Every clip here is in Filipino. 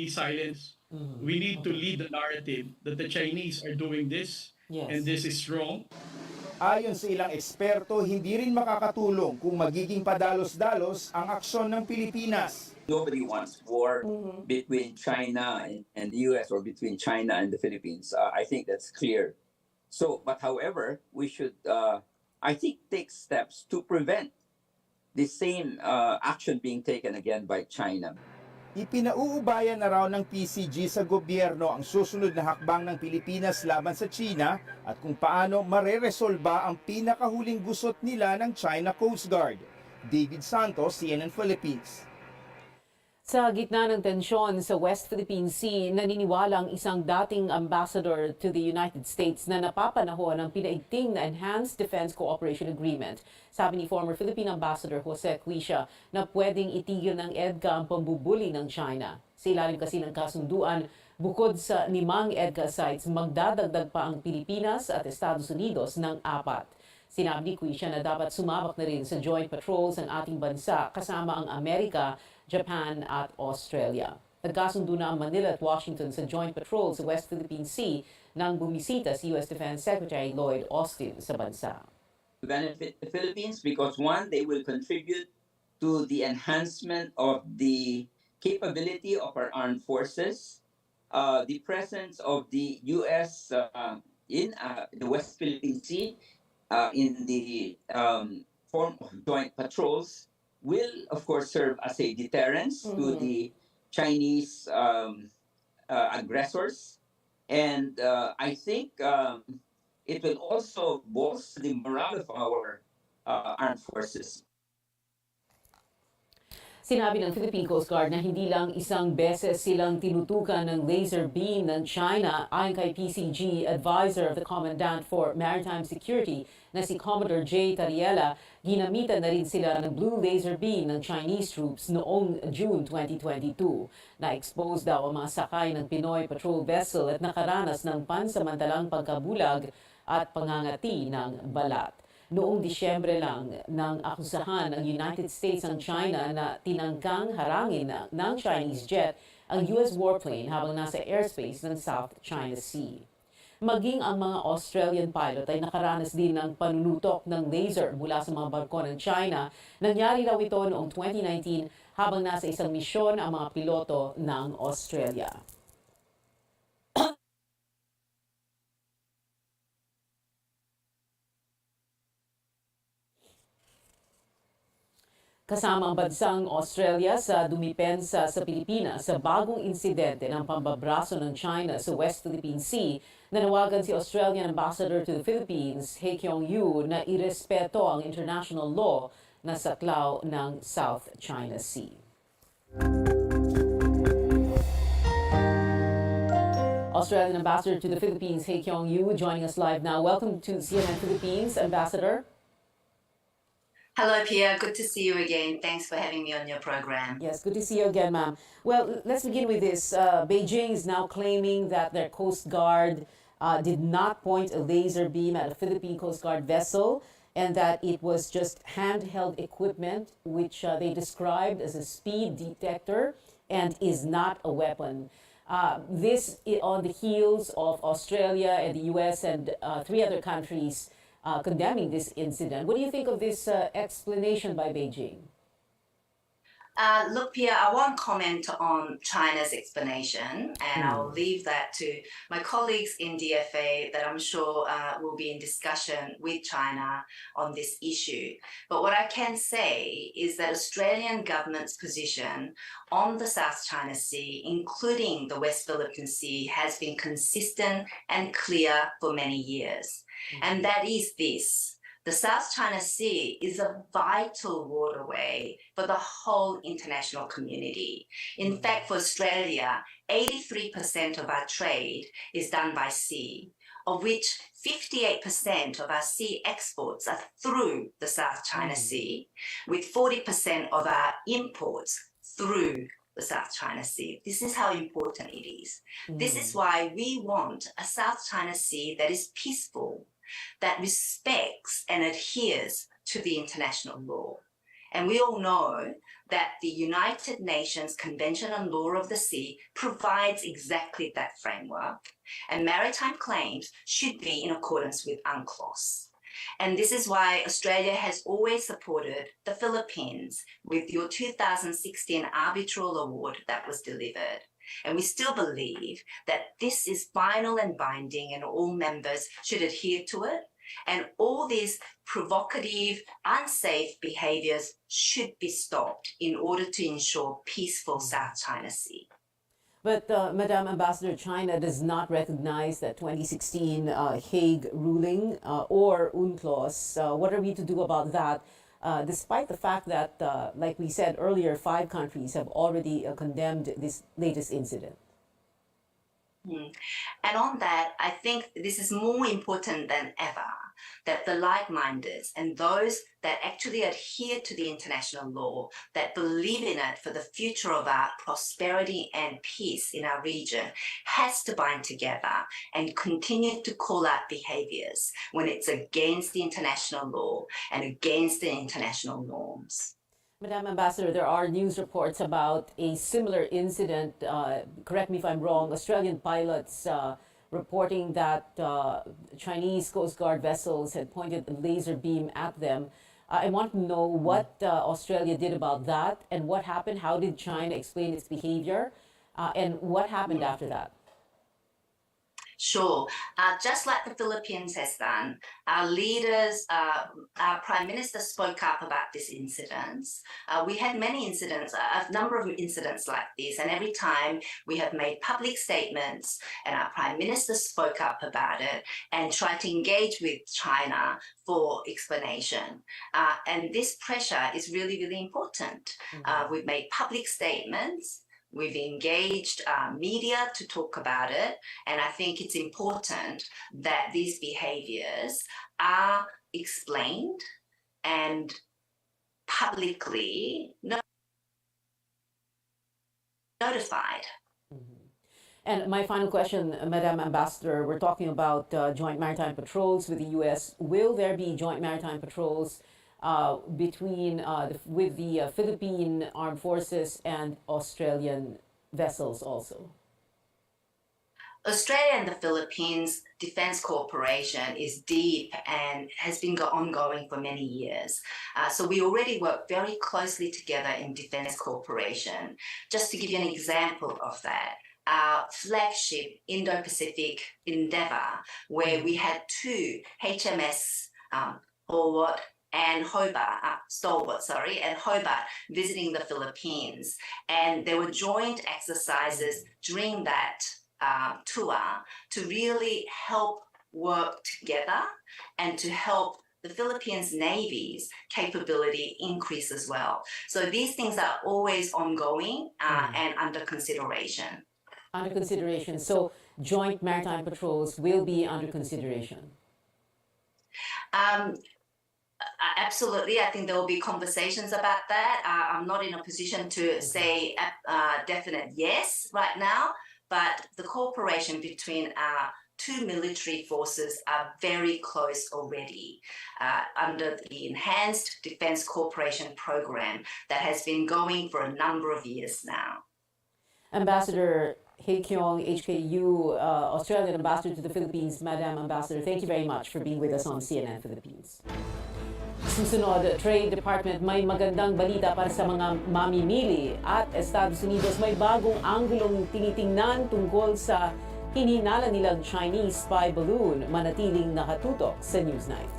silence. We need to lead the narrative that the Chinese are doing this and Yes. this is wrong. Ayon sa ilang eksperto, hindi rin makakatulong kung magiging padalos-dalos ang aksyon ng Pilipinas. Nobody wants war between China and the US or between China and the Philippines. I think that's clear. So, but however, we should, I think, take steps to prevent the same action being taken again by China. Ipinauubayan na raw ng PCG sa gobyerno ang susunod na hakbang ng Pilipinas laban sa China at kung paano mareresolba ang pinakahuling gusot nila ng China Coast Guard. David Santos, CNN Philippines. Sa gitna ng tensyon sa West Philippine Sea, naniniwala ang isang dating ambassador to the United States na napapanahon ang pinaigting na Enhanced Defense Cooperation Agreement. Sabi ni former Philippine Ambassador Jose Cuisia na pwedeng itigil ng EDCA ang pambubuli ng China. Sa ilalim kasi ng kasunduan, bukod sa 5 EDCA sites, magdadagdag pa ang Pilipinas at Estados Unidos ng 4. Sinabi ni Cuisia na dapat sumabak na rin sa joint patrols ang ating bansa kasama ang Amerika, Japan at Australia. Nagkasundo na ang Manila at Washington sa joint patrol sa West Philippine Sea nang bumisita si U.S. Defense Secretary Lloyd Austin sa bansa. To benefit the Philippines because one, they will contribute to the enhancement of the capability of our armed forces. The presence of the U.S. In the West Philippine Sea in the form of joint patrols will, of course, serve as a deterrence to the Chinese aggressors. And I think it will also bolster the morale of our armed forces. Sinabi ng Philippine Coast Guard na hindi lang isang beses silang tinutukan ng laser beam ng China. Ayon kay PCG Advisor of the Commandant for Maritime Security na si Commodore J. Tariela, ginamitan na rin sila ng blue laser beam ng Chinese troops noong June 2022. Na-expose daw ang mga sakay ng Pinoy patrol vessel at nakaranas ng pansamantalang pagkabulag at pangangati ng balat. Noong Disyembre lang nang akusahan ng United States ang China na tinangkang harangin ng Chinese jet ang US warplane habang nasa airspace ng South China Sea. Maging ang mga Australian pilot ay nakaranas din ng panunutok ng laser mula sa mga barko ng China. Nangyari raw ito noong 2019 habang nasa isang misyon ang mga piloto ng Australia. Kasama ang bansang Australia sa dumipensa sa Pilipinas sa bagong insidente ng pambabraso ng China sa West Philippine Sea, nanawagan si Australian Ambassador to the Philippines, He Keong-yu, na irespeto ang international law na saklaw ng South China Sea. Australian Ambassador to the Philippines, He Keong-yu, joining us live now. Welcome to CNN Philippines, Ambassador. Hello, Pia. Good to see you again. Thanks for having me on your program. Yes, good to see you again, ma'am. Well, let's begin with this. Beijing is now claiming that their Coast Guard did not point a laser beam at a Philippine Coast Guard vessel and that it was just handheld equipment, which they described as a speed detector and is not a weapon. This on the heels of Australia and the U.S. and 3 other countries condemning this incident. What do you think of this explanation by Beijing? Look, Pia, I won't comment on China's explanation, and I'll leave that to my colleagues in DFA that I'm sure will be in discussion with China on this issue. But what I can say is that Australian government's position on the South China Sea, including the West Philippine Sea, has been consistent and clear for many years. And that is this: the South China Sea is a vital waterway for the whole international community. In fact, for Australia, 83% of our trade is done by sea, of which 58% of our sea exports are through the South China Sea, with 40% of our imports through the South China Sea. This is how important it is. This is why we want a South China Sea that is peaceful, that respects and adheres to the international law. And we all know that the United Nations Convention on Law of the Sea provides exactly that framework, and maritime claims should be in accordance with UNCLOS. And this is why Australia has always supported the Philippines with your 2016 arbitral award that was delivered. And we still believe that this is final and binding and all members should adhere to it. And all these provocative, unsafe behaviours should be stopped in order to ensure peaceful South China Sea. But, Madam Ambassador, China does not recognize that 2016 Hague ruling or UNCLOS. What are we to do about that, despite the fact that, like we said earlier, 5 countries have already condemned this latest incident? And on that, I think this is more important than ever, that the like-mindeds and those that actually adhere to the international law, that believe in it for the future of our prosperity and peace in our region, has to bind together and continue to call out behaviours when it's against the international law and against the international norms. Madam Ambassador, there are news reports about a similar incident, correct me if I'm wrong, Australian pilots reporting that Chinese Coast Guard vessels had pointed a laser beam at them. I want to know what Australia did about that and what happened. How did China explain its behavior? And what happened after that? Sure. Just like the Philippines has done, our leaders, our Prime Minister spoke up about this incident. We had many incidents, a number of incidents like this, and every time we have made public statements and our Prime Minister spoke up about it and tried to engage with China for explanation. And this pressure is really, really important. We've made public statements. We've engaged media to talk about it, and I think it's important that these behaviours are explained and publicly notified. And my final question, Madam Ambassador, we're talking about joint maritime patrols with the U.S. Will there be joint maritime patrols with the Philippine Armed Forces and Australian vessels also? Australia and the Philippines Defence Cooperation is deep and has been ongoing for many years. So we already work very closely together in Defence Cooperation. Just to give you an example of that, our flagship Indo-Pacific endeavour, where we had 2 HMS Stalwart and Hobart visiting the Philippines. And there were joint exercises during that tour to really help work together and to help the Philippines Navy's capability increase as well. So these things are always ongoing and under consideration. Under consideration. So joint maritime patrols will be under consideration. Absolutely. I think there will be conversations about that. I'm not in a position to say definite yes right now, but the cooperation between our 2 military forces are very close already under the Enhanced Defence Cooperation Program that has been going for a number of years now. Ambassador Hae Kiong, HKU, Australian Ambassador to the Philippines, Madam Ambassador, thank you very much for being with us on CNN Philippines. Susunod, Trade Department, may magandang balita para sa mga mamimili at Estados Unidos may bagong anggulong tinitingnan tungkol sa hinhinala nilang Chinese spy balloon. Manatiling nakatutok sa Newsnight.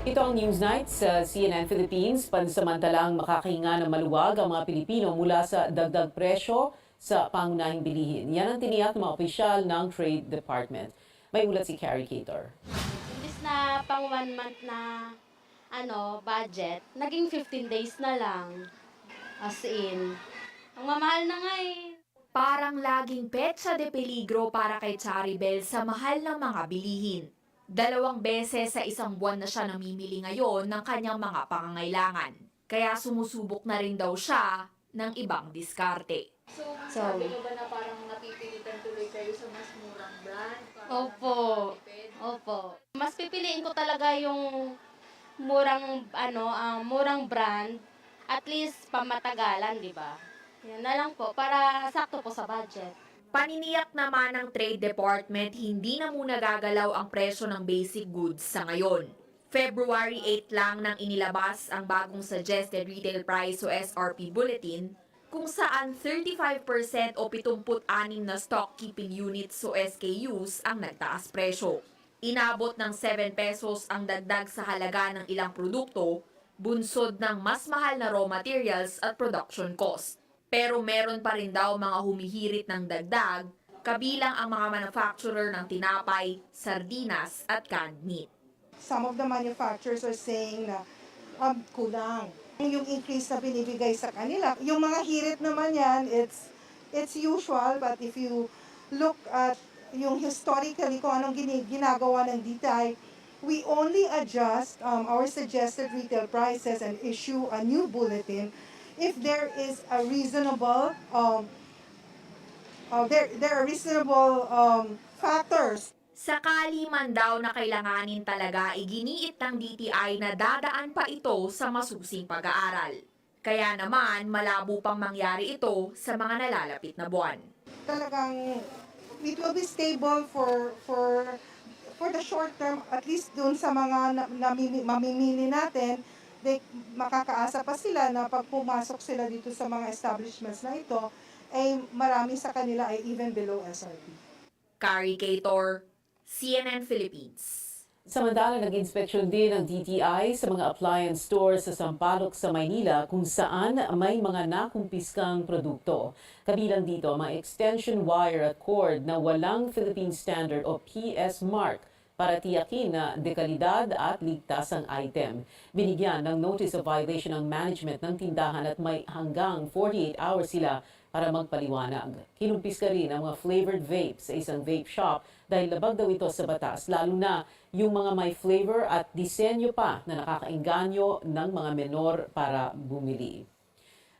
Ito ang Newsnight sa CNN Philippines. Pansamantalang makakahinga ng maluwag ang mga Pilipino mula sa dagdag presyo sa pangunahing bilihin. Yan ang tiniyak ng mga opisyal ng Trade Department. May ulat si Carrie Cator. Imbis na pang 1 month na budget, naging 15 days na lang. As in, ang mamahal na nga eh. Parang laging petsa de peligro para kay Charibel sa mahal ng mga bilihin. 2 beses sa isang buwan na siya namimili ngayon ng kanyang mga pangangailangan. Kaya sumusubok na rin daw siya ng ibang diskarte. So, Sabi mo ba na parang napipilitan tuloy kayo sa mas murang brand? Opo. Mas pipiliin ko talaga yung murang brand, at least pamatagalan, di ba? Yan na lang po, para sakto po sa budget. Paniniyak naman ng Trade Department, hindi na muna gagalaw ang presyo ng basic goods sa ngayon. February 8 lang nang inilabas ang bagong Suggested Retail Price o SRP Bulletin, kung saan 35% o 76 na stock keeping units o SKUs ang nagtaas presyo. Inabot ng 7 pesos ang dagdag sa halaga ng ilang produkto, bunsod ng mas mahal na raw materials at production cost. Pero meron pa rin daw mga humihirit ng dagdag, kabilang ang mga manufacturer ng tinapay, sardinas at canned meat. Some of the manufacturers are saying na kulang yung increase na binibigay sa kanila. Yung mga hirit naman yan, it's usual, but if you look at yung historically kung anong ginagawa ng DTI, we only adjust our suggested retail prices and issue a new bulletin if there is a reasonable there are reasonable factors. Sakali man daw na kailanganin talaga, iginiit ng DTI na dadaan pa ito sa masusing pag-aaral. Kaya naman, malabo pang mangyari ito sa mga nalalapit na buwan. Talagang it will be stable for the short term, at least dun sa mga mamimili natin. Makakaasa pa sila na pag pumasok sila dito sa mga establishments na ito, ay marami sa kanila ay even below SRP. Carrie Cator, CNN Philippines. Samantala, nag-inspeksyon din ng DTI sa mga appliance stores sa Sampaloc sa Maynila kung saan may mga nakumpiskang produkto. Kabilang dito ang mga extension wire at cord na walang Philippine Standard o PS mark para tiyakin na dekalidad at ligtas ang item. Binigyan ng notice of violation ng management ng tindahan at may hanggang 48 hours sila para magpaliwanag. Kinumpiska rin ang mga flavored vapes sa isang vape shop dahil labag daw ito sa batas, lalo na yung mga may flavor at disenyo pa na nakakainganyo ng mga menor para bumili.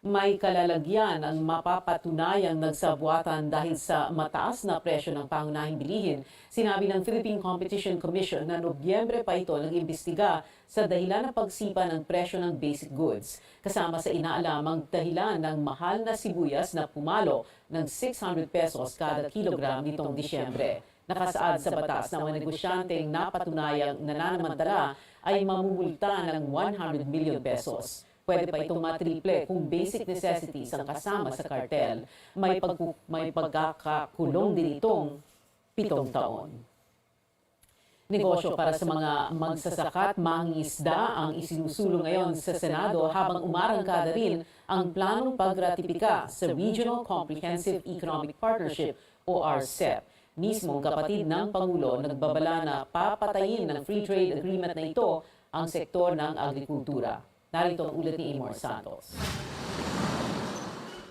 May kalalagyan ang mapapatunayang nagsabuatan dahil sa mataas na presyo ng pangunahing bilihin. Sinabi ng Philippine Competition Commission na Nobyembre pa ito nag-imbestiga sa dahilan ng pagsipa ng presyo ng basic goods. Kasama sa inaalamang dahilan ng mahal na sibuyas na pumalo ng 600 pesos kada kilogram nitong Disyembre. Nakasaad sa batas na mga negosyanteng napatunayang nananamantala ay mamumulta ng 100 million pesos. Pwede pa itong matriple kung basic necessities ang kasama sa kartel. May pagkakakulong din itong 7 taon. Negosyo para sa mga magsasaka at mangingisda ang isinusulong ngayon sa Senado habang umarangkada rin ang planong pagratipika sa Regional Comprehensive Economic Partnership o RCEP. Mismong kapatid ng Pangulo nagbabala na papatayin ng free trade agreement na ito ang sektor ng agrikultura. Narito ang ulat ni Amor Santos.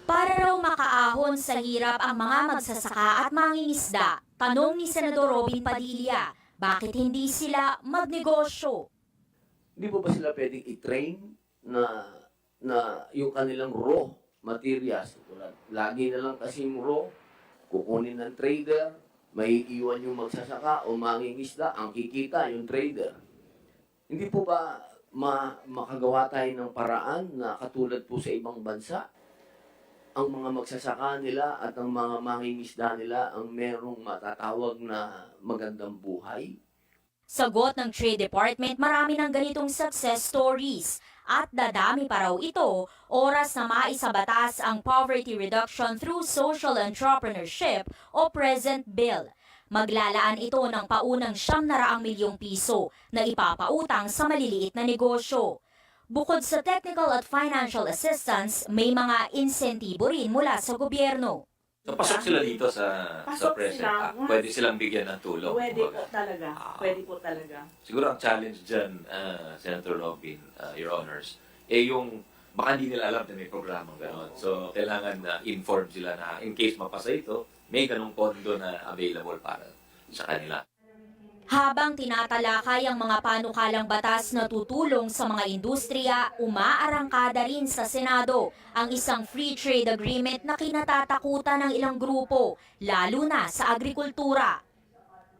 Para raw makaahon sa hirap ang mga magsasaka at mangingisda, tanong ni Senador Robin Padilla, bakit hindi sila magnegosyo? Hindi po ba sila pwedeng i-train na yung kanilang raw materials? Lagi na lang kasi yung raw, kukunin ng trader, may iwan yung magsasaka o mangingisda, ang kikita yung trader. Hindi po ba makagawa tayo ng paraan na katulad po sa ibang bansa, ang mga magsasaka nila at ang mga mangingisda nila ang merong matatawag na magandang buhay? Sagot ng Trade Department, marami ng ganitong success stories at dadami pa raw ito oras na maisabatas ang poverty reduction through social entrepreneurship o present bill. Maglalaan ito ng paunang 900 milyong piso na ipapautang sa maliliit na negosyo. Bukod sa technical at financial assistance, may mga insentibo rin mula sa gobyerno. So, pasok sila dito sa present. Pwede silang bigyan ng tulong. Pwede po talaga. Pwede po talaga. Siguro ang challenge dyan, Senator Robin, Your Honors, yung baka hindi nila alam na may programang gano'n. So, kailangan na inform sila na in case mapasa ito, may ganong pondo na available para sa kanila. Habang tinatalakay ang mga panukalang batas na tutulong sa mga industriya, umaarangkada rin sa Senado ang isang free trade agreement na kinatatakutan ng ilang grupo, lalo na sa agrikultura.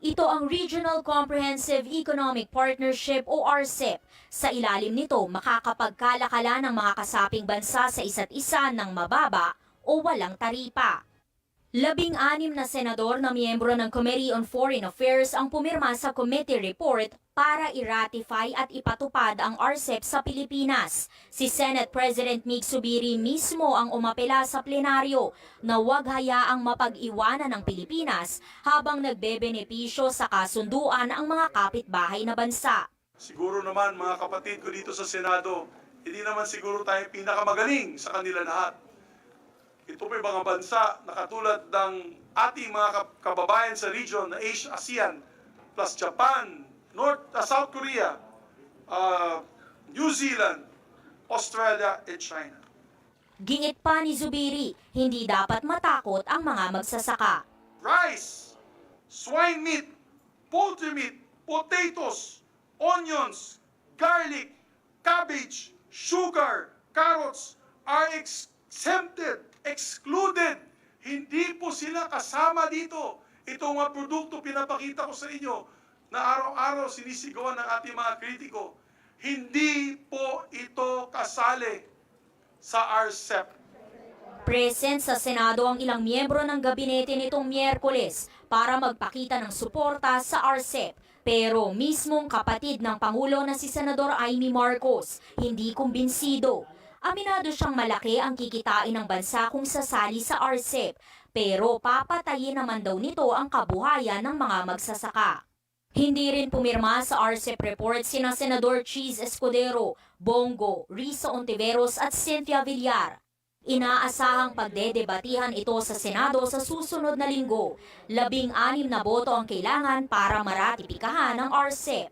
Ito ang Regional Comprehensive Economic Partnership o RCEP. Sa ilalim nito, makakapagkalakala ng mga kasaping bansa sa isa't isa ng mababa o walang taripa. 16 na senador na miyembro ng Committee on Foreign Affairs ang pumirma sa committee report para i-ratify at ipatupad ang RCEP sa Pilipinas. Si Senate President Mig Zubiri mismo ang umapela sa plenaryo na huwag hayaang mapag-iwanan ng Pilipinas habang nagbebenepisyo sa kasunduan ang mga kapitbahay na bansa. Siguro naman mga kapatid ko dito sa Senado, hindi naman siguro tayo pinakamagaling sa kanila lahat. Ito po yung mga bansa na katulad ng ating mga kababayan sa region na ASEAN, plus Japan, South Korea, New Zealand, Australia, and China. Gingit pa ni Zubiri, hindi dapat matakot ang mga magsasaka. Rice, swine meat, poultry meat, potatoes, onions, garlic, cabbage, sugar, carrots are exempted, excluded. Hindi po sila kasama dito. Itong mga produkto pinapakita ko sa inyo na araw-araw sinisigawan ng ating mga kritiko. Hindi po ito kasali sa RCEP. Present sa Senado ang ilang miyembro ng gabinete nitong Miyerkules para magpakita ng suporta sa RCEP. Pero mismong kapatid ng Pangulo na si Senador Amy Marcos, hindi kumbinsido. Aminado siyang malaki ang kikitain ng bansa kung sasali sa RCEP, pero papatayin naman daw nito ang kabuhayan ng mga magsasaka. Hindi rin pumirma sa RCEP report sina Senador Cheese Escudero, Bongo, Risa Ontiveros at Cynthia Villar. Inaasahang pagdedebatihan ito sa Senado sa susunod na linggo. 16 na boto ang kailangan para maratipikahan ang RCEP.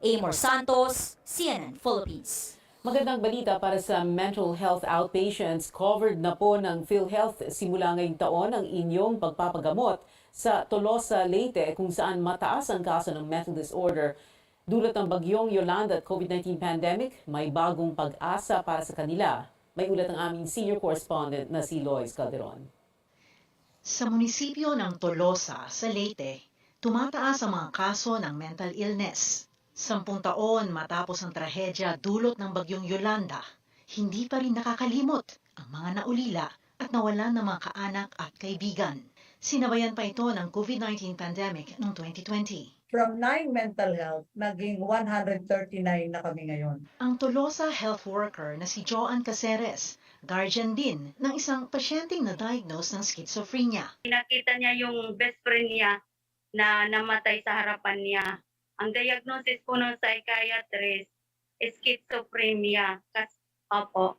Amor Santos, CNN Philippines. Magandang balita para sa mental health outpatients. Covered na po ng PhilHealth simula ngayong taon ang inyong pagpapagamot sa Tolosa, Leyte kung saan mataas ang kaso ng mental disorder. Dulot ng bagyong Yolanda at COVID-19 pandemic, may bagong pag-asa para sa kanila. May ulat ang aming senior correspondent na si Lois Calderon. Sa munisipyo ng Tolosa sa Leyte, tumataas ang mga kaso ng mental illness. 10 taon matapos ang trahedya dulot ng bagyong Yolanda, hindi pa rin nakakalimot ang mga naulila at nawalan ng mga kaanak at kaibigan. Sinabayan pa ito ng COVID-19 pandemic noong 2020. From 9 mental health, naging 139 na kami ngayon. Ang Tolosa health worker na si Joan Caceres, guardian din ng isang pasyenteng na-diagnose ng schizophrenia. Nakita niya yung best friend niya na namatay sa harapan niya. Ang diagnosis po ng psychiatrist is schizophrenia. Opo.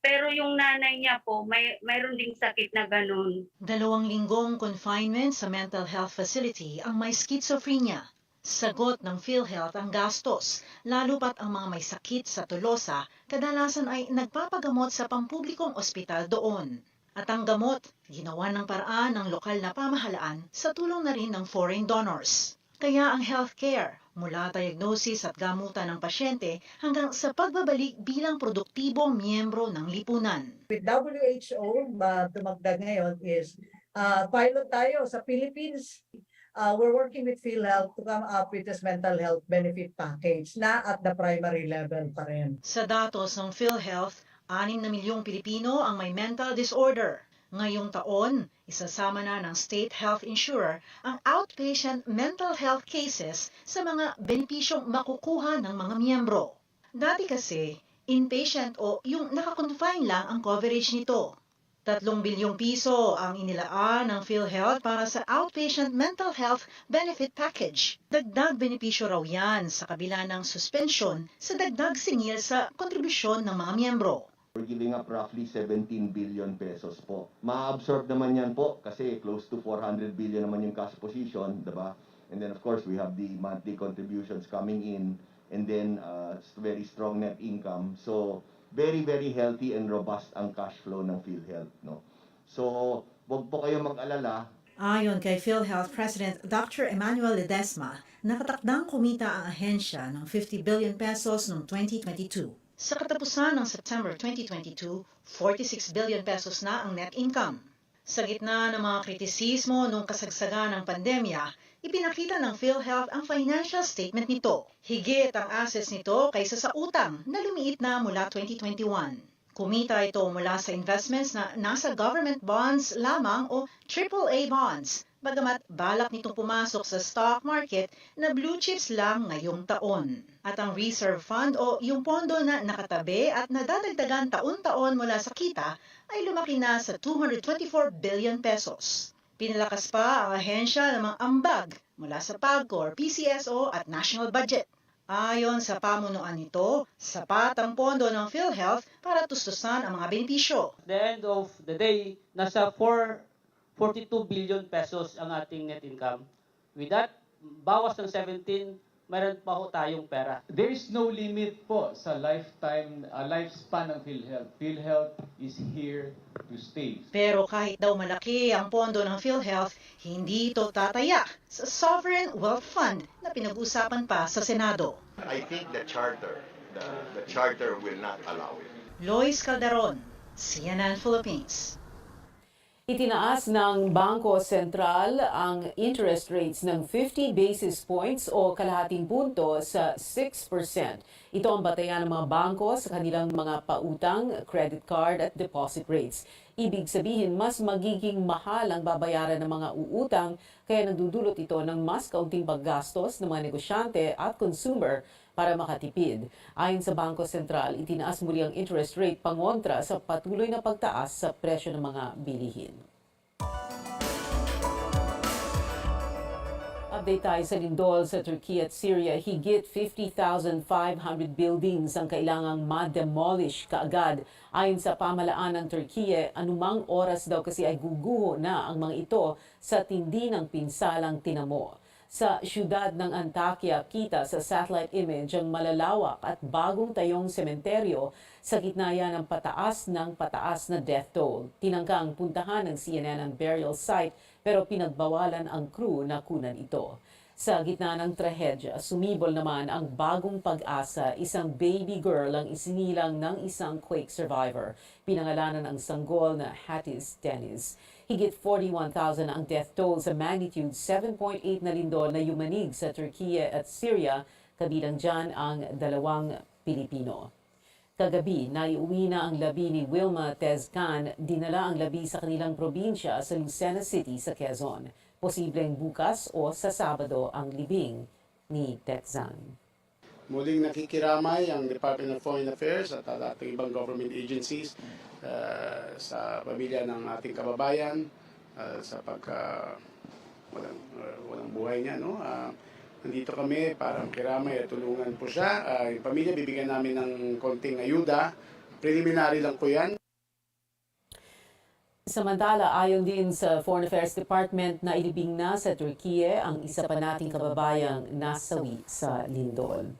Pero yung nanay niya po, mayroon ding sakit na ganun. 2 linggong confinement sa mental health facility ang may schizophrenia. Sagot ng PhilHealth ang gastos, lalo pat ang mga may sakit sa Tolosa, kadalasan ay nagpapagamot sa pampublikong ospital doon. At ang gamot, ginawa ng paraan ng lokal na pamahalaan sa tulong na rin ng foreign donors. Kaya ang healthcare, mula diagnosis at gamutan ng pasyente hanggang sa pagbabalik bilang produktibong miyembro ng lipunan. With WHO, tumagdag ngayon is pilot tayo sa Philippines. We're working with PhilHealth to come up with this mental health benefit package na at the primary level pa rin. Sa datos ng PhilHealth, 6 na milyong Pilipino ang may mental disorder. Ngayong taon, isasama na ng state health insurer ang outpatient mental health cases sa mga benepisyong makukuha ng mga miyembro. Dati kasi, inpatient o yung nakakonfine lang ang coverage nito. 3 bilyong piso ang inilaan ng PhilHealth para sa outpatient mental health benefit package. Dagdag benepisyo raw yan sa kabila ng suspensyon sa dagdag singil sa kontribusyon ng mga miyembro. We're giving up roughly 17 billion pesos po. Ma-absorb naman yan po kasi close to 400 billion naman yung cash position, diba? And then of course we have the monthly contributions coming in and then very strong net income. So very, very healthy and robust ang cash flow ng PhilHealth, no? So, wag po kayo mag-alala. Ayon kay PhilHealth President Dr. Emmanuel Ledesma, nakatakdang kumita ang ahensya ng 50 billion pesos noong 2022. Sa katapusan ng September 2022, 46 billion pesos na ang net income. Sa gitna ng mga kritisismo noong kasagsagan ng pandemya, ipinakita ng PhilHealth ang financial statement nito. Higit ang assets nito kaysa sa utang na lumiit na mula 2021. Kumita ito mula sa investments na nasa government bonds lamang o AAA bonds, bagamat balak nitong pumasok sa stock market na blue chips lang ngayong taon. At ang reserve fund o yung pondo na nakatabi at nadadagdagan taon-taon mula sa kita ay lumaki na sa 224 billion pesos. Pinalakas pa ang ahensya ng mga ambag mula sa PAGCOR, PCSO at National Budget. Ayon sa pamunuan nito, sapat ang pondo ng PhilHealth para tustusan ang mga benepisyo. At the end of the day, nasa 42 billion pesos ang ating net income. With that, bawas ng 17, mayroon pa ho tayong pera. There is no limit po sa lifespan ng PhilHealth. PhilHealth is here to stay. Pero kahit daw malaki ang pondo ng PhilHealth, hindi ito tataya sa Sovereign Wealth Fund na pinag-usapan pa sa Senado. I think the charter will not allow it. Lois Calderon, CNN Philippines. Itinaas ng Bangko Sentral ang interest rates ng 50 basis points o kalahating punto sa 6%. Ito ang batayan ng mga bangko sa kanilang mga pautang, credit card at deposit rates. Ibig sabihin, mas magiging mahal ang babayaran ng mga uutang kaya nagdudulot ito ng mas kaunting paggastos ng mga negosyante at consumer para makatipid. Ayon sa Bangko Sentral, itinaas muli ang interest rate pangontra sa patuloy na pagtaas sa presyo ng mga bilihin. Update tayo sa lindol sa Turkey at Syria. Higit 50,500 buildings ang kailangang ma-demolish kaagad. Ayon sa pamahalaan ng Turkey, anumang oras daw kasi ay guguho na ang mga ito sa tindi ng pinsalang tinamo. Sa siyudad ng Antakya, kita sa satellite image ang malalawak at bagong tayong sementeryo sa gitna yan ng pataas na death toll. Tinangkang puntahan ng CNN ang burial site pero pinagbawalan ang crew na kunan ito. Sa gitna ng trahedya, sumibol naman ang bagong pag-asa, isang baby girl ang isinilang ng isang quake survivor. Pinangalanan ang sanggol na Hatis Deniz. Higit 41,000 ang death toll sa magnitude 7.8 na lindol na yumanig sa Turkey at Syria, kabilang dyan ang 2 Pilipino. Kagabi, naiuwi na ang labi ni Wilma Tezcan, dinala ang labi sa kanilang probinsya sa Lucena City sa Quezon. Posibleng bukas o sa Sabado ang libing ni Tezcan. Muling nakikiramay ang Department of Foreign Affairs at ating ibang government agencies sa pamilya ng ating kababayan sa walang buhay niya. No? Nandito kami para makiramay at tulungan po siya. Yung pamilya, bibigyan namin ng konting ayuda. Preliminary lang po yan. Samantala, ayon din sa Foreign Affairs Department na ilibing na sa Turkey ang isa pa nating kababayang nasawi sa lindol.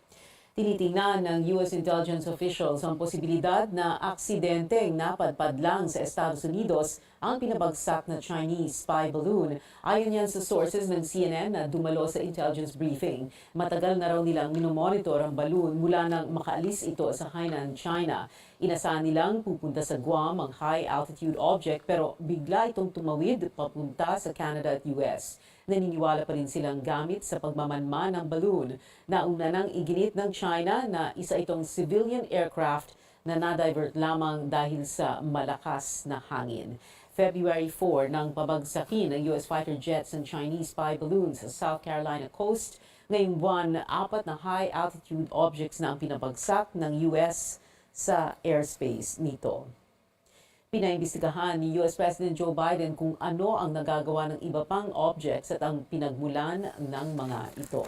Tinitingnan ng US intelligence officials ang posibilidad na aksidenteng napadpad lang sa Estados Unidos ang pinabagsak na Chinese spy balloon. Ayon yan sa sources ng CNN na dumalo sa intelligence briefing. Matagal na raw nilang minomonitor ang balloon mula nang makaalis ito sa Hainan, China. Inasahan nilang pupunta sa Guam ang high-altitude object pero bigla itong tumawid papunta sa Canada at US. Naniniwala pa rin silang gamit sa pagmamanman ng balloon na una nang iginit ng China na isa itong civilian aircraft na na-divert lamang dahil sa malakas na hangin. February 4 nang pabagsakin ng US fighter jets ng Chinese spy balloons sa South Carolina coast. Ngayong buwan, 4 na high-altitude objects na ang pinabagsak ng US sa airspace nito. Pinaimbestigahan ni US President Joe Biden kung ano ang nagagawa ng iba pang objects at ang pinagmulan ng mga ito.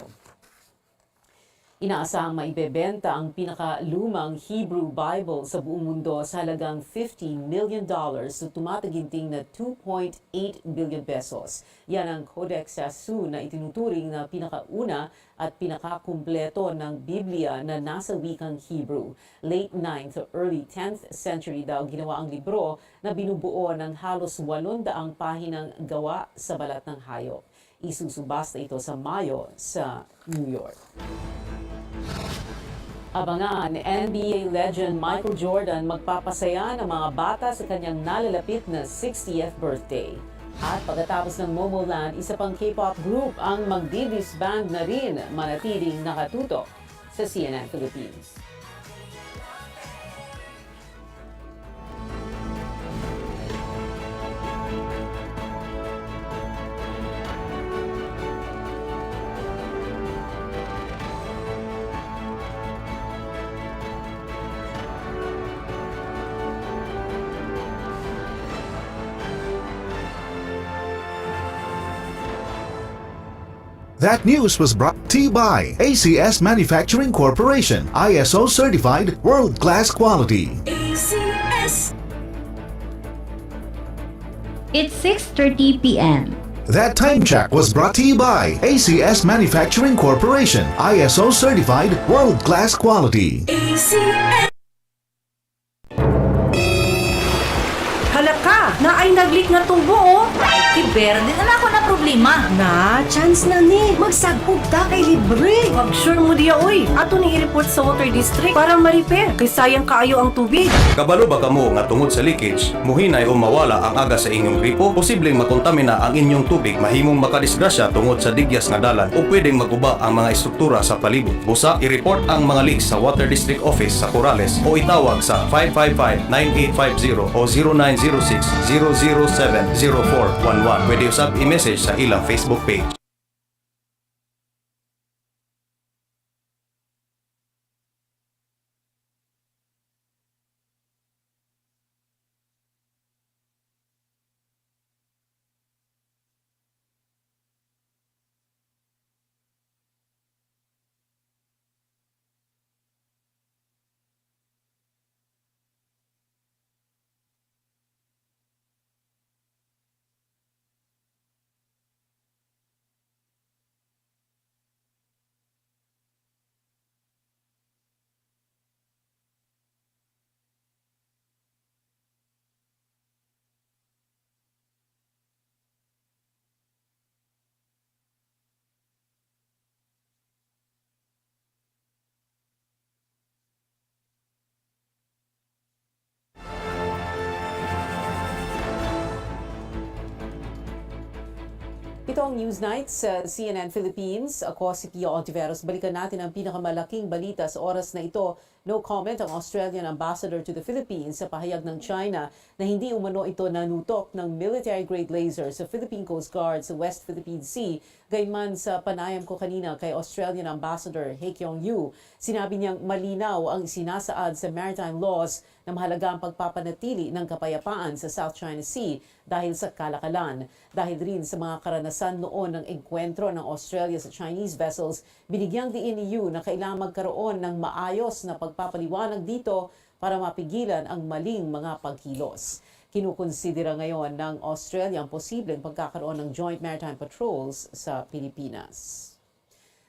Inaasahang maibebenta ang pinakalumang Hebrew Bible sa buong mundo sa halagang $50 million na tumataginting na 2.8 billion pesos. Yan ang Codex Sassoon na itinuturing na pinakauna at pinakakumpleto ng Biblia na nasa wikang Hebrew. Late 9th to early 10th century daw ginawa ang libro na binubuo ng halos 800 pahinang gawa sa balat ng hayop. Isusubasta ito sa Mayo sa New York. Abangan, NBA legend Michael Jordan magpapasaya ng mga bata sa kanyang nalalapit na 60th birthday. At pagkatapos ng Momoland, isa pang K-pop group ang magdi-disband na rin, manatiling nakatutok sa CNN Philippines. That news was brought to you by ACS Manufacturing Corporation, ISO certified world-class quality. ACS. It's 6:30 p.m. That time check was brought to you by ACS Manufacturing Corporation, ISO certified world-class quality. ACS. Halaka, na ay naglik na tubo oh. Kiber, din na ako na problema. Na, chance na ni. Magsagpog ta kay libre. Wag sure mo diya oy. Ato ni i-report sa water district para ma-repair. Kay sayang kaayo ang tubig. Kabalo ba kamo nga tungod sa leakage, muhinay o mawala ang aga sa inyong gripo? Posibleng makontamina ang inyong tubig, mahimong makadisgrasya tungod sa digyas nga dalan o pwedeng maguba ang mga estruktura sa palibot. Busa, i-report ang mga leaks sa Water District Office sa Corrales o itawag sa 555-9850 o 0906-007-0411. Pwede usab i-message sa ilang Facebook page. Ito ang Newsnight sa CNN Philippines. Ako si Pia Ontiveros. Balikan natin ang pinakamalaking balita sa oras na ito. No comment ang Australian Ambassador to the Philippines sa pahayag ng China na hindi umano ito nanutok ng military-grade laser sa Philippine Coast Guard sa West Philippine Sea. Gayunman sa panayam ko kanina kay Australian Ambassador He Kyong-yu, sinabi niyang malinaw ang sinasaad sa maritime laws na mahalaga ang pagpapanatili ng kapayapaan sa South China Sea dahil sa kalakalan. Dahil rin sa mga karanasan noon ng engkwentro ng Australia sa Chinese vessels, binigyang diin ni Yu na kailangan magkaroon ng maayos na pagpapaliwanag dito para mapigilan ang maling mga pagkilos. Kinukonsidera ngayon ng Australia ang posibleng pagkakaroon ng joint maritime patrols sa Pilipinas.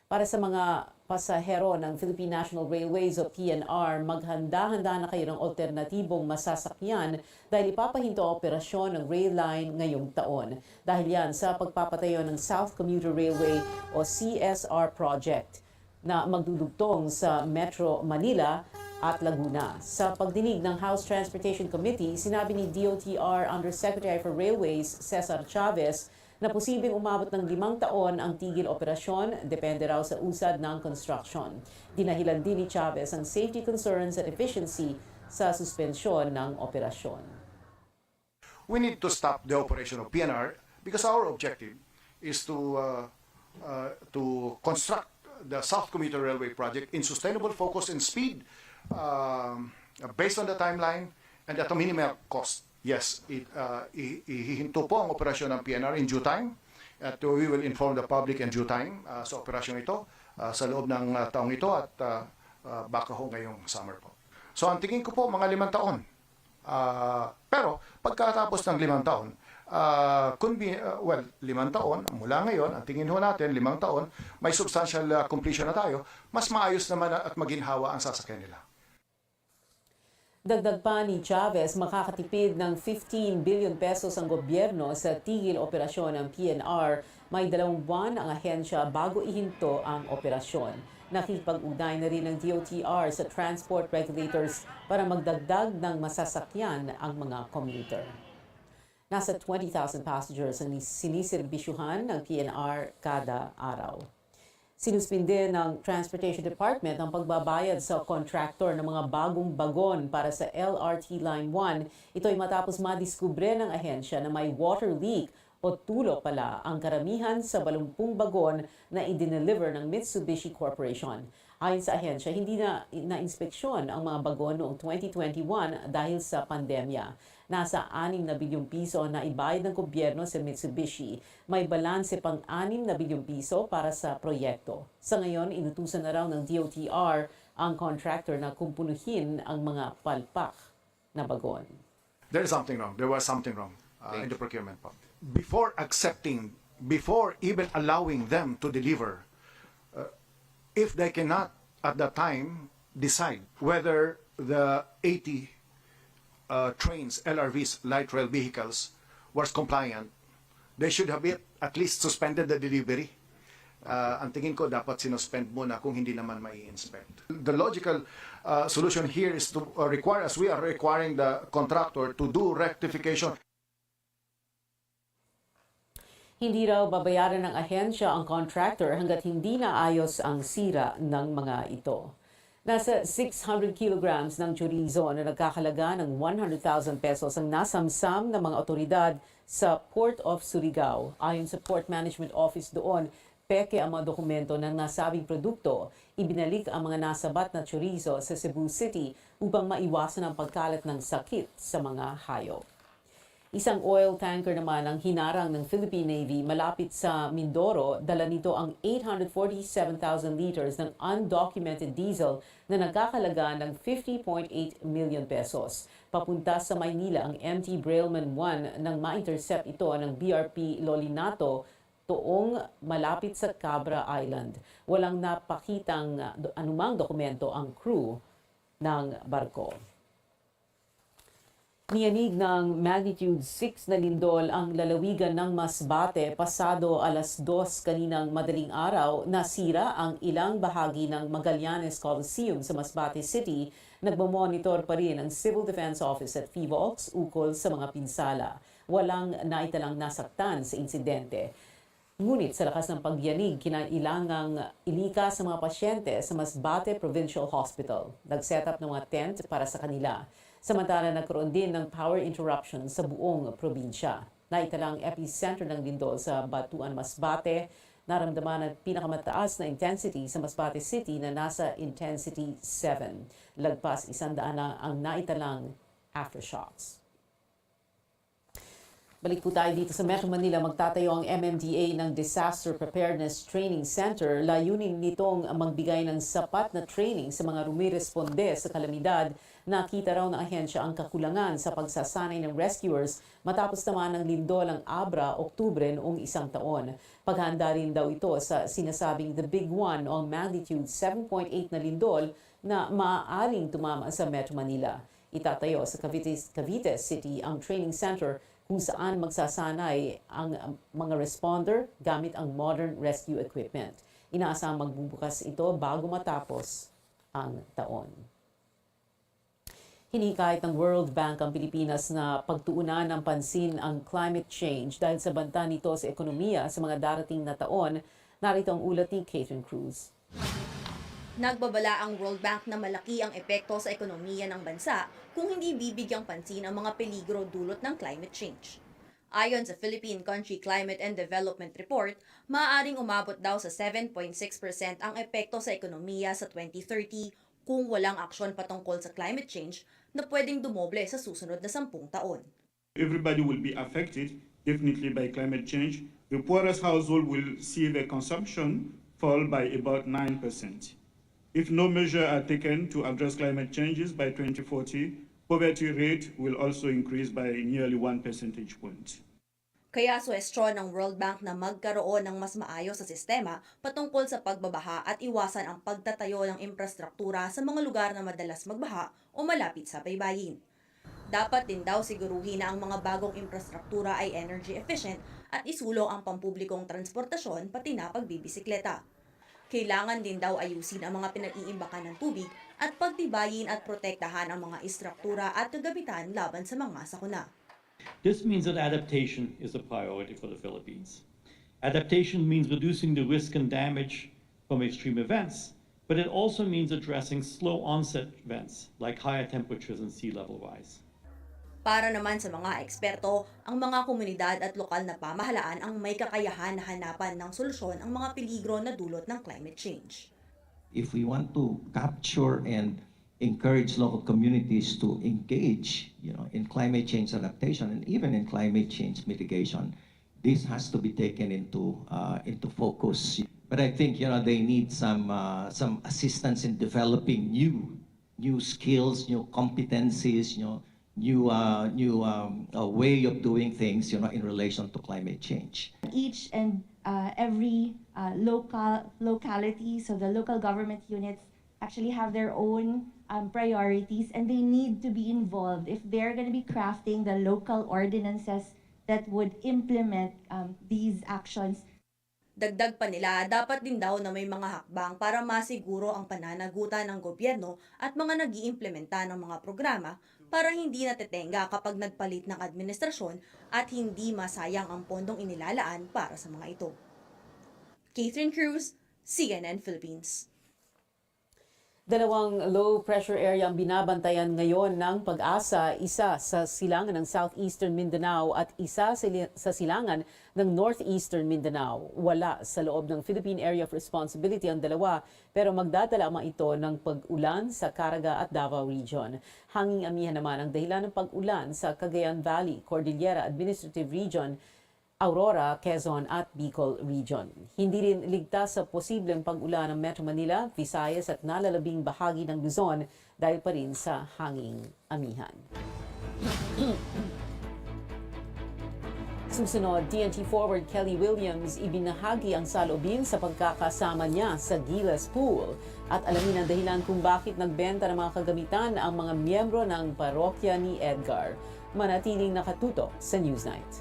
Para sa mga pasahero ng Philippine National Railways o PNR, maghanda-handa na kayo ng alternatibong masasakyan dahil ipapahinto ang operasyon ng rail line ngayong taon. Dahil yan sa pagpapatayo ng South Commuter Railway o CSR project na magdudugtong sa Metro Manila at Laguna. Sa pagdinig ng House Transportation Committee, sinabi ni DOTR Undersecretary for Railways Cesar Chavez na posibleng umabot ng 5 taon ang tigil operasyon, depende raw sa usad ng construction. Dinahilan din ni Chavez ang safety concerns at efficiency sa suspensyon ng operasyon. We need to stop the operation of PNR because our objective is to construct the South Commuter Railway project in sustainable focus and speed based on the timeline and at a minimal cost. yes, ihihinto po ang operasyon ng PNR in due time. At we will inform the public in due time sa operasyon ito sa loob ng taong ito at baka ho ngayong summer po. So ang tingin ko po mga 5 taon. Pero pagkatapos ng 5 taon, 5 taon mula ngayon, ang tingin ho natin 5 taon, may substantial completion na tayo, mas maayos naman at maginhawa ang sasakyan nila. Dagdag pa ni Chavez, makakatipid ng 15 billion pesos ang gobyerno sa tigil operasyon ng PNR. May 2 buwan ang ahensya bago ihinto ang operasyon. Nakipag-ugnay na rin ng DOTR sa transport regulators para magdagdag ng masasakyan ang mga commuter. Nasa 20,000 passengers ang sinisirbisyohan ng PNR kada araw. Sinuspinde ng Transportation Department ang pagbabayad sa contractor ng mga bagong bagon para sa LRT Line 1. Ito ay matapos madiskubre ng ahensya na may water leak o tulo pala ang karamihan sa 80 bagon na i-deliver ng Mitsubishi Corporation. Ayon sa ahensya, hindi na-inspeksyon ang mga bagon noong 2021 dahil sa pandemya. Nasa 6 na bilyong piso na ibayad ng gobyerno sa Mitsubishi. May balanse pang 6 na bilyong piso para sa proyekto. Sa ngayon, inutusan na raw ng DOTR ang contractor na kumpunuhin ang mga palpak na bagon. There is something wrong. There was something wrong in the procurement. Before even allowing them to deliver, if they cannot at that time decide whether the 80 trains, LRVs, light rail vehicles, was compliant, they should have at least suspended the delivery. Ang tingin ko dapat sinuspend muna kung hindi naman mai-inspect. The logical solution here is to require, as we are requiring the contractor to do rectification. Hindi raw babayaran ng ahensya ang contractor hanggat hindi naayos ang sira ng mga ito. Nasa 600 kilograms ng chorizo na nagkakalaga ng 100,000 pesos ang nasamsam ng mga otoridad sa Port of Surigao. Ayon sa Port Management Office doon, peke ang mga dokumento ng nasabing produkto. Ibinalik ang mga nasabat na chorizo sa Cebu City upang maiwasan ang pagkalat ng sakit sa mga hayop. Isang oil tanker naman ang hinarang ng Philippine Navy malapit sa Mindoro. Dala nito ang 847,000 liters ng undocumented diesel na nagkakalaga ng 50.8 million pesos. Papunta sa Maynila ang MT Brailman 1 nang ma-intercept ito ng BRP Lolinato toong malapit sa Cabra Island. Walang napakitang anumang dokumento ang crew ng barko. Niyanig ng magnitude 6 na lindol ang lalawigan ng Masbate pasado 2:00 kaninang madaling araw. Nasira ang ilang bahagi ng Magallanes Coliseum sa Masbate City. Nagmamonitor pa rin ang Civil Defense Office at FIVOX ukol sa mga pinsala. Walang naitalang nasaktan sa insidente. Ngunit sa lakas ng pagyanig, kinailangang ilika sa mga pasyente sa Masbate Provincial Hospital. Nag-set up ng mga tent para sa kanila. Samantala, nagkaroon din ng power interruption sa buong probinsya. Naitalang epicenter ng lindol sa Batuan, Masbate. Naramdaman ang pinakamataas na intensity sa Masbate City na nasa intensity 7. Lagpas 100 na ang naitalang aftershocks. Balik po tayo dito sa Metro Manila. Magtatayo ang MMDA ng Disaster Preparedness Training Center. Layunin nitong magbigay ng sapat na training sa mga rumiresponde sa kalamidad. Nakita raw ng ahensya ang kakulangan sa pagsasanay ng rescuers matapos naman ng lindol ang Abra, Oktubre noong 1 taon. Paghahanda rin daw ito sa sinasabing The Big One o magnitude 7.8 na lindol na maaaring tumama sa Metro Manila. Itatayo sa Cavite City ang training center kung saan magsasanay ang mga responder gamit ang modern rescue equipment. Inaasang magbubukas ito bago matapos ang taon. Hinikayat ng World Bank ang Pilipinas na pagtuunan ng pansin ang climate change dahil sa banta nito sa ekonomiya sa mga darating na taon. Narito ang ulat ni Catherine Cruz. Nagbabala ang World Bank na malaki ang epekto sa ekonomiya ng bansa kung hindi bibigyang pansin ang mga peligro dulot ng climate change. Ayon sa Philippine Country Climate and Development Report, maaaring umabot daw sa 7.6% ang epekto sa ekonomiya sa 2030 kung walang aksyon patungkol sa climate change na pwedeng dumoble sa susunod na 10 taon. Everybody will be affected definitely by climate change. The poorest household will see their consumption fall by about 9%. If no measures are taken to address climate changes by 2040, poverty rate will also increase by nearly 1 percentage point. Kaya suwestyon ng World Bank na magkaroon ng mas maayos sa sistema patungkol sa pagbabaha at iwasan ang pagtatayo ng infrastruktura sa mga lugar na madalas magbaha o malapit sa baybayin. Dapat din daw siguruhin na ang mga bagong infrastruktura ay energy efficient at isulong ang pampublikong transportasyon pati na pagbibisikleta. Kailangan din daw ayusin ang mga pinag-iimbakan ng tubig at pagtibayin at protektahan ang mga istruktura at kagamitan laban sa mga sakuna. This means that adaptation is a priority for the Philippines. Adaptation means reducing the risk and damage from extreme events, but it also means addressing slow onset events like higher temperatures and sea level rise. Para naman sa mga eksperto, ang mga komunidad at lokal na pamahalaan ang may kakayahan na hanapan ng solusyon ang mga peligro na dulot ng climate change. If we want to capture and encourage local communities to engage, in climate change adaptation and even in climate change mitigation, this has to be taken into focus. But I think they need some assistance in developing new skills, new competencies, new way of doing things, in relation to climate change. Each and every locality, so the local government units actually have their own priorities, and they need to be involved if they're going to be crafting the local ordinances that would implement these actions. Dagdag pa nila, dapat din daw na may mga hakbang para masiguro ang pananagutan ng gobyerno at mga nag-iimplementa ng mga programa para hindi natetenga kapag nagpalit ng administrasyon at hindi masayang ang pondong inilalaan para sa mga ito. Catherine Cruz, CNN Philippines. Dalawang low-pressure area ang binabantayan ngayon ng Pag-asa, isa sa silangan ng Southeastern Mindanao at isa sa silangan ng Northeastern Mindanao. Wala sa loob ng Philippine Area of Responsibility ang dalawa, pero magdadala mga ito ng pag-ulan sa Caraga at Davao Region. Hanging amihan naman ang dahilan ng pag-ulan sa Cagayan Valley, Cordillera Administrative Region, Aurora, Quezon at Bicol Region. Hindi rin ligtas sa posibleng pag-ulan ng Metro Manila, Visayas at nalalabing bahagi ng Luzon dahil pa rin sa hanging amihan. Susunod, TNT forward Kelly Williams ibinahagi ang saloobin sa pagkakasama niya sa Gilas Pool at alamin ang dahilan kung bakit nagbenta ng mga kagamitan ang mga miyembro ng parokya ni Edgar. Manatiling nakatutok sa Newsnight.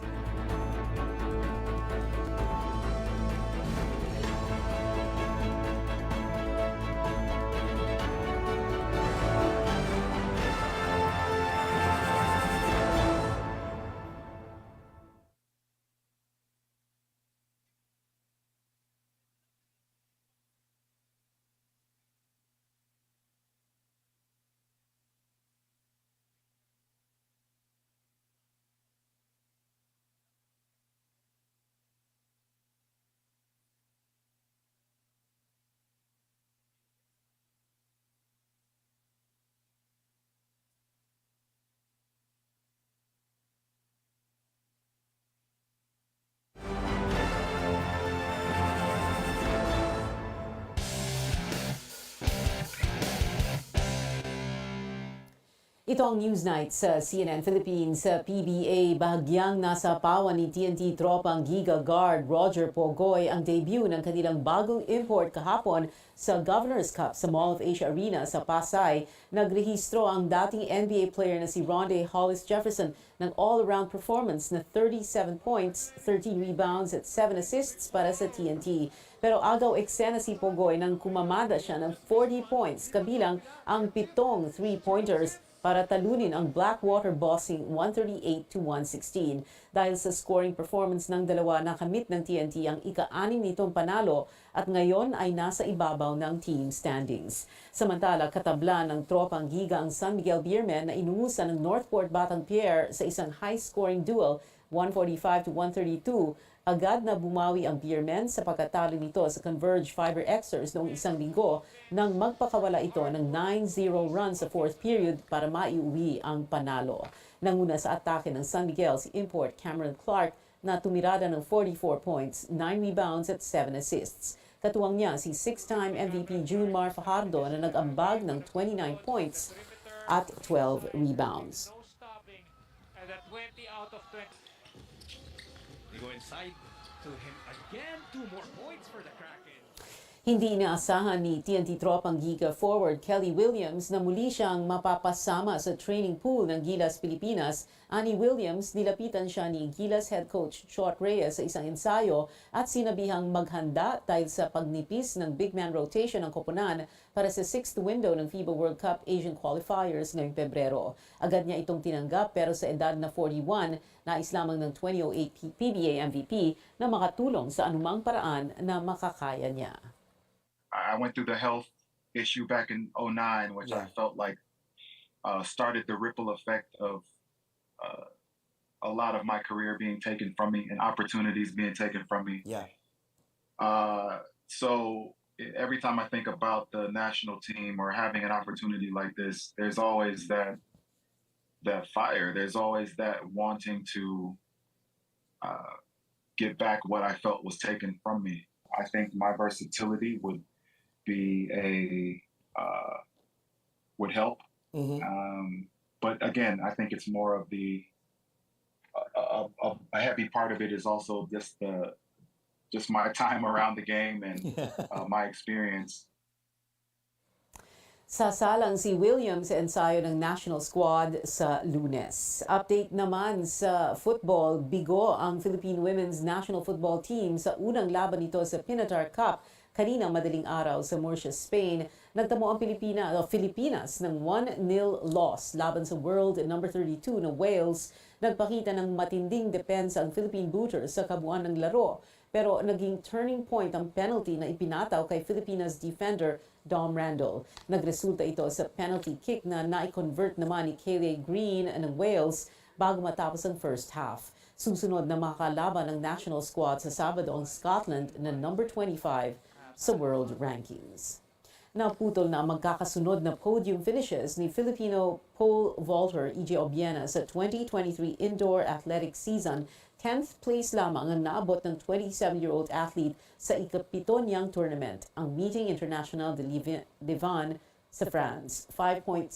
Ito ang Newsnight sa CNN Philippines. Sa PBA, bahagyang nasa pawan ni TNT tropang Giga Guard Roger Pogoy ang debut ng kanilang bagong import kahapon sa Governor's Cup sa Mall of Asia Arena sa Pasay. Nagrehistro ang dating NBA player na si Rondae Hollis Jefferson ng all-around performance na 37 points, 13 rebounds at 7 assists para sa TNT. Pero agaw eksena si Pogoy nang kumamada siya ng 40 points kabilang ang 7 3-pointers para talunin ang Blackwater Bossing 138-116. Dahil sa scoring performance ng dalawa, nakamit ng TNT ang ika-6 nitong panalo at ngayon ay nasa ibabaw ng team standings. Samantala, katabla ng tropang Giga ang San Miguel Beermen na inungusan ng Northport Batang Pier sa isang high-scoring duel 145-132 Agad na bumawi ang Beermen sa pagkatalo nito sa Converge Fiber Xers noong isang linggo nang magpakawala ito ng 9-0 runs sa fourth period para maiuwi ang panalo. Nanguna sa atake ng San Miguel si import Cameron Clark na tumirada ng 44 points, 9 rebounds at 7 assists. Katuwang niya si six-time MVP Junmar Fajardo na nag-ambag ng 29 points at 12 rebounds. And at 20 out of 20. They go inside to him again. 2 more points for the Kraken. Hindi inaasahan ni TNT Tropang Giga forward Kelly Williams na muli siyang mapapasama sa training pool ng Gilas Pilipinas. Ani Williams, nilapitan siya ni Gilas head coach Chot Reyes sa isang ensayo at sinabihang maghanda dahil sa pagnipis ng big man rotation ng koponan para sa 6th window ng FIBA World Cup Asian Qualifiers ngayong Pebrero. Agad niya itong tinanggap pero sa edad na 41, nais lamang ng 2008 PBA MVP na makatulong sa anumang paraan na makakaya niya. I went through the health issue back in 2009, which I felt like started the ripple effect of a lot of my career being taken from me and opportunities being taken from me. So every time I think about the national team or having an opportunity like this, there's always that fire. There's always that wanting to get back what I felt was taken from me. I think my versatility would would help. But again, I think it's more of a heavy part of it is also just my time around the game and my experience. Sasalang si Williams sa ensayo ng national squad sa Lunes. Update naman sa football, bigo ang Philippine Women's National Football Team sa unang laban nito sa Pinatar Cup kaninang madaling araw sa Murcia, Spain. Nagtamo ang Pilipinas ng 1-0 loss laban sa world number 32 na Wales. Nagpakita ng matinding depensa ang Philippine Booters sa kabuuan ng laro. Pero naging turning point ang penalty na ipinataw kay Filipinas defender Dom Randall. Nagresulta ito sa penalty kick na nai-convert naman ni Kayleigh Green ng Wales bago matapos ang first half. Susunod na makakalaban ng national squad sa Sabado ang Scotland na number 25 sa world rankings. Naputol na ang magkakasunod na podium finishes ni Filipino pole vaulter EJ Obiena sa 2023 indoor athletics season. 10th place lamang ang naabot ng 27-year-old athlete sa ikapito niyang tournament, ang Meeting International de Louvain sa France. 5.64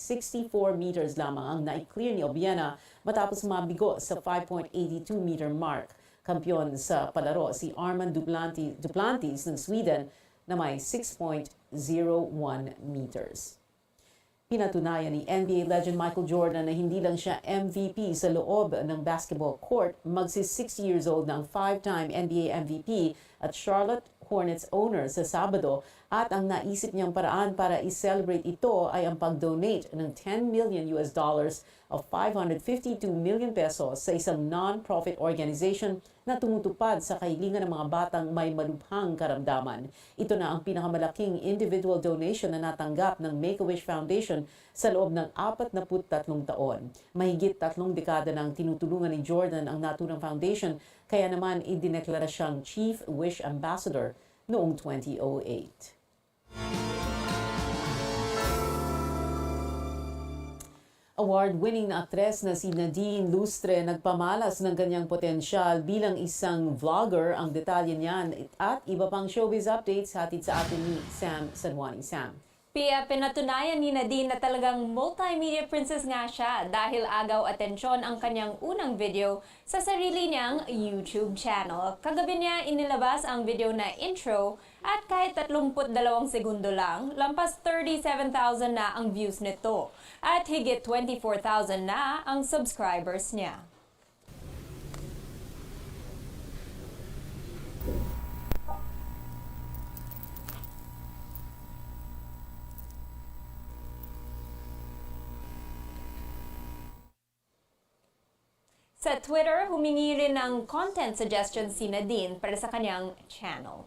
meters lamang ang na-clear ni Obiena matapos mabigo sa 5.82 meter mark. Kampiyon sa palaro si Armand Duplantis ng Sweden na may 6.01 meters. Pinatunayan ni NBA legend Michael Jordan na hindi lang siya MVP sa loob ng basketball court, magsi-60 years old ng 5-time NBA MVP at Charlotte Hornets owner sa Sabado at ang naisip niyang paraan para i-celebrate ito ay ang pag-donate ng $10 million o 552 million pesos sa isang non-profit organization na tumutupad sa kahilingan ng mga batang may malubhang karamdaman. Ito na ang pinakamalaking individual donation na natanggap ng Make-A-Wish Foundation sa loob ng 43 taon. Mahigit 3 dekada nang tinutulungan ni Jordan ang naturang foundation, kaya naman idineklara siyang Chief Wish Ambassador noong 2008. Award-winning na aktres na si Nadine Lustre nagpamalas ng kanyang potensyal bilang isang vlogger. Ang detalye niyan at iba pang showbiz updates hatid sa atin ni Sam Sanwani. Sam. Pia, pinatunayan ni Nadine na talagang multimedia princess nga siya dahil agaw atensyon ang kanyang unang video sa sarili niyang YouTube channel. Kagabi niya inilabas ang video na intro at kahit 32 segundo lang, lampas 37,000 na ang views nito at higit 24,000 na ang subscribers niya. Sa Twitter, humingi rin ng content suggestions si Nadine para sa kanyang channel.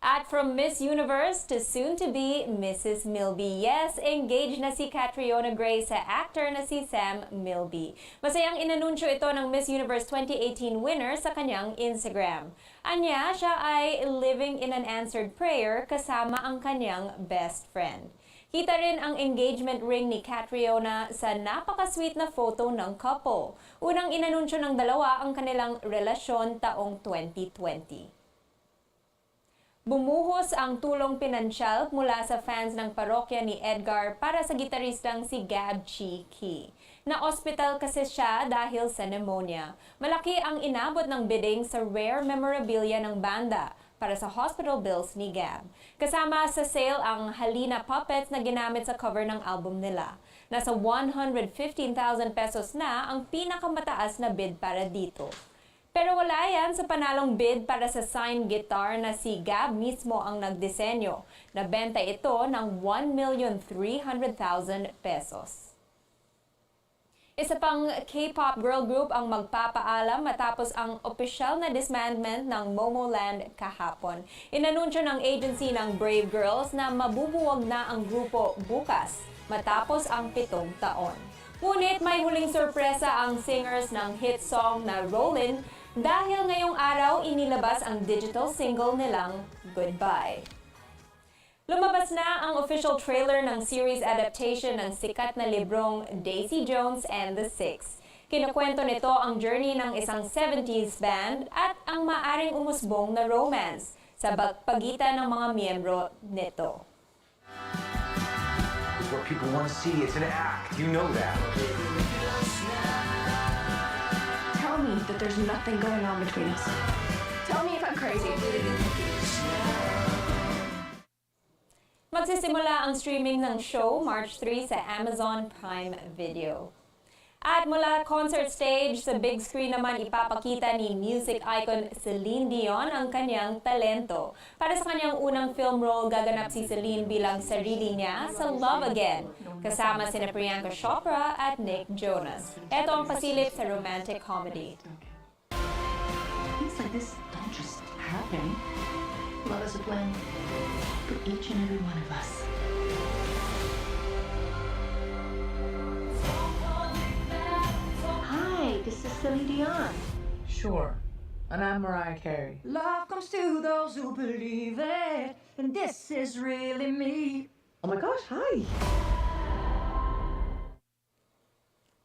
At from Miss Universe to soon-to-be Mrs. Milby. Yes, engaged na si Catriona Gray sa actor na si Sam Milby. Masayang inanunsyo ito ng Miss Universe 2018 winner sa kanyang Instagram. Anya, siya ay living in an answered prayer kasama ang kanyang best friend. Kita rin ang engagement ring ni Catriona sa napaka-sweet na photo ng couple. Unang inanunsyo ng dalawa ang kanilang relasyon taong 2020. Bumuhos ang tulong pinansyal mula sa fans ng parokya ni Edgar para sa gitaristang si Gab Chi. Na-ospital kasi siya dahil sa pneumonia. Malaki ang inabot ng bidding sa rare memorabilia ng banda para sa hospital bills ni Gab. Kasama sa sale ang Halina puppets na ginamit sa cover ng album nila. Nasa 115,000 pesos na ang pinakamataas na bid para dito. Pero wala yan sa panalong bid para sa signed guitar na si Gab mismo ang nagdisenyo. Nabenta ito ng 1,300,000 pesos. Isa pang K-pop girl group ang magpapaalam matapos ang opisyal na disbandment ng Momoland kahapon. Inanunsyo ng agency ng Brave Girls na mabubuwag na ang grupo bukas matapos ang 7 taon. Ngunit may huling sorpresa ang singers ng hit song na Rollin' dahil ngayong araw inilabas ang digital single nilang Goodbye. Lumabas na ang official trailer ng series adaptation ng sikat na librong Daisy Jones and the Six. Kinukwento nito ang journey ng isang 70s band at ang maaring umusbong na romance sa pagitan ng mga miyembro nito. It's what people want to see. It's an act. You know that. Tell me that there's nothing going on between us. Tell me if I'm crazy. Magsisimula ang streaming ng show March 3 sa Amazon Prime Video. At mula concert stage sa big screen naman ipapakita ni music icon Celine Dion ang kanyang talento. Para sa kanyang unang film role, gaganap si Celine bilang sarili niya sa Love Again, kasama sina Priyanka Chopra at Nick Jonas. Ito ang pasilip sa romantic comedy. Things like this don't just happen. Love is a plan for each and every one of us. Hi, this is Celine Dion. Sure. And I'm Mariah Carey. Love comes to those who believe it, and this is really me. Oh my gosh, hi!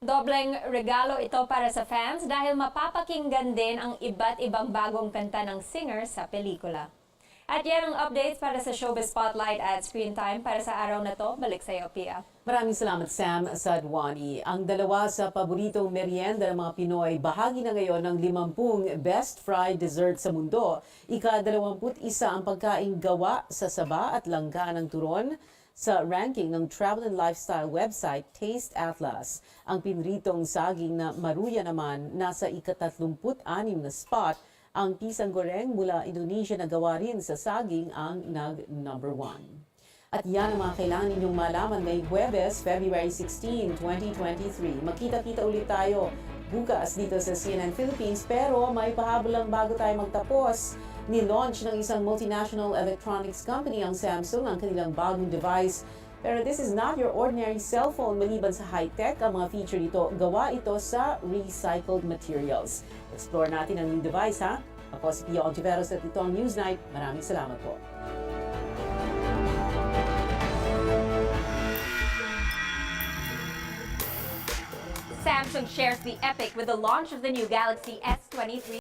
Dobleng regalo ito para sa fans dahil mapapakinggan din ang iba't ibang bagong kanta ng singer sa pelikula. At yan ang updates para sa Showbiz Spotlight at Screen Time para sa araw na to. Balik sa iyo, Pia. Maraming salamat, Sam Sadwani. Ang dalawa sa paboritong merienda ng mga Pinoy, bahagi na ngayon ng 50 best fried dessert sa mundo. Ika-21 ang pagkaing gawa sa saba at langka ng turon sa ranking ng travel and lifestyle website Taste Atlas. Ang pinritong saging na maruya naman nasa ika-36 na spot. Ang pisang goreng mula Indonesia na gawa rin sa saging ang nag-number 1. At yan ang mga kailangan ninyong malaman ngayong Huwebes, February 16, 2023. Magkita-kita ulit tayo bukas dito sa CNN Philippines, pero may pahabol lang bago tayo magtapos. Ni-launch ng isang multinational electronics company ang Samsung ang kanilang bagong device. Pero this is not your ordinary cellphone. Maliban sa high-tech, ang mga feature nito, gawa ito sa recycled materials. Explore natin ang new device, ha? Ako si Pia Ontiveros at ito ang Newsnight. Maraming salamat po. Samsung shares the epic with the launch of the new Galaxy S23.